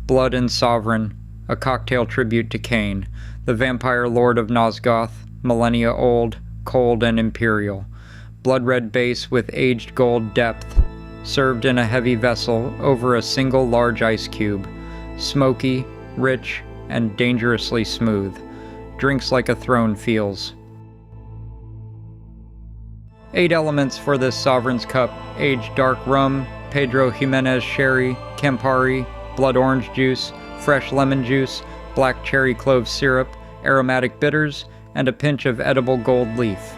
Blood and Sovereign, a cocktail tribute to Kain, the vampire lord of Nosgoth, millennia old, cold and imperial. Blood-red base with aged gold depth, served in a heavy vessel over a single large ice cube. Smoky, rich, and dangerously smooth. Drinks like a throne feels. 8 elements for this Sovereign's Cup: aged dark rum, Pedro Jimenez sherry, Campari, blood orange juice, fresh lemon juice, black cherry clove syrup, aromatic bitters, and a pinch of edible gold leaf.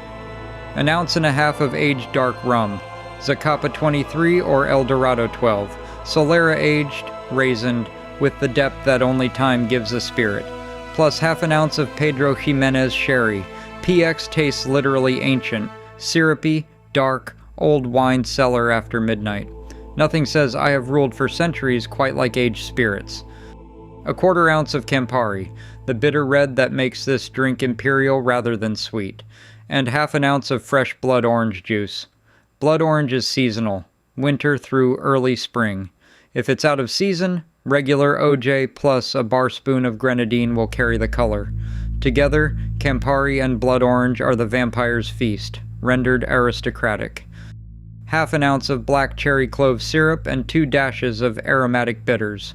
An ounce and a half of aged dark rum, Zacapa 23 or El Dorado 12, Solera aged, raisined, with the depth that only time gives a spirit, plus half an ounce of Pedro Jimenez sherry. PX tastes literally ancient, syrupy, dark, old wine cellar after midnight. Nothing says I have ruled for centuries quite like aged spirits. A quarter ounce of Campari, the bitter red that makes this drink imperial rather than sweet, and half an ounce of fresh blood orange juice. Blood orange is seasonal, winter through early spring. If it's out of season, regular OJ plus a bar spoon of grenadine will carry the color. Together, Campari and blood orange are the vampire's feast, rendered aristocratic. Half an ounce of black cherry clove syrup and 2 dashes of aromatic bitters.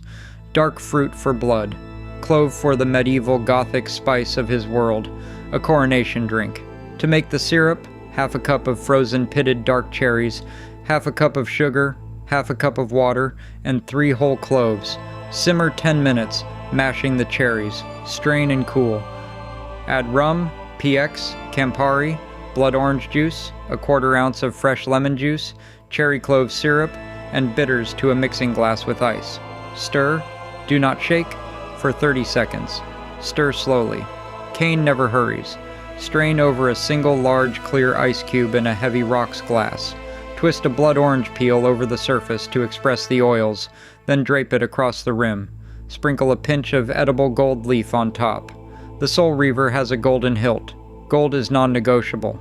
Dark fruit for blood. Clove for the medieval Gothic spice of his world. A coronation drink. To make the syrup, half a cup of frozen pitted dark cherries, half a cup of sugar, half a cup of water, and 3 whole cloves. Simmer 10 minutes, mashing the cherries. Strain and cool. Add rum, PX, Campari, blood orange juice, a quarter ounce of fresh lemon juice, cherry clove syrup, and bitters to a mixing glass with ice. Stir, do not shake, for 30 seconds. Stir slowly. Kain never hurries. Strain over a single large clear ice cube in a heavy rocks glass. Twist a blood orange peel over the surface to express the oils, then drape it across the rim. Sprinkle a pinch of edible gold leaf on top. The Soul Reaver has a golden hilt. Gold is non-negotiable.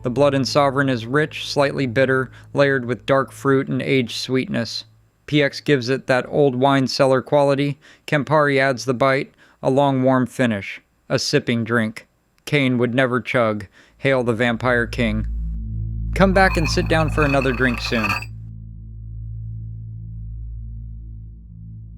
The Blood and Sovereign is rich, slightly bitter, layered with dark fruit and aged sweetness. PX gives it that old wine cellar quality. Campari adds the bite, a long warm finish. A sipping drink. Kain would never chug. Hail the Vampire King. Come back and sit down for another drink soon.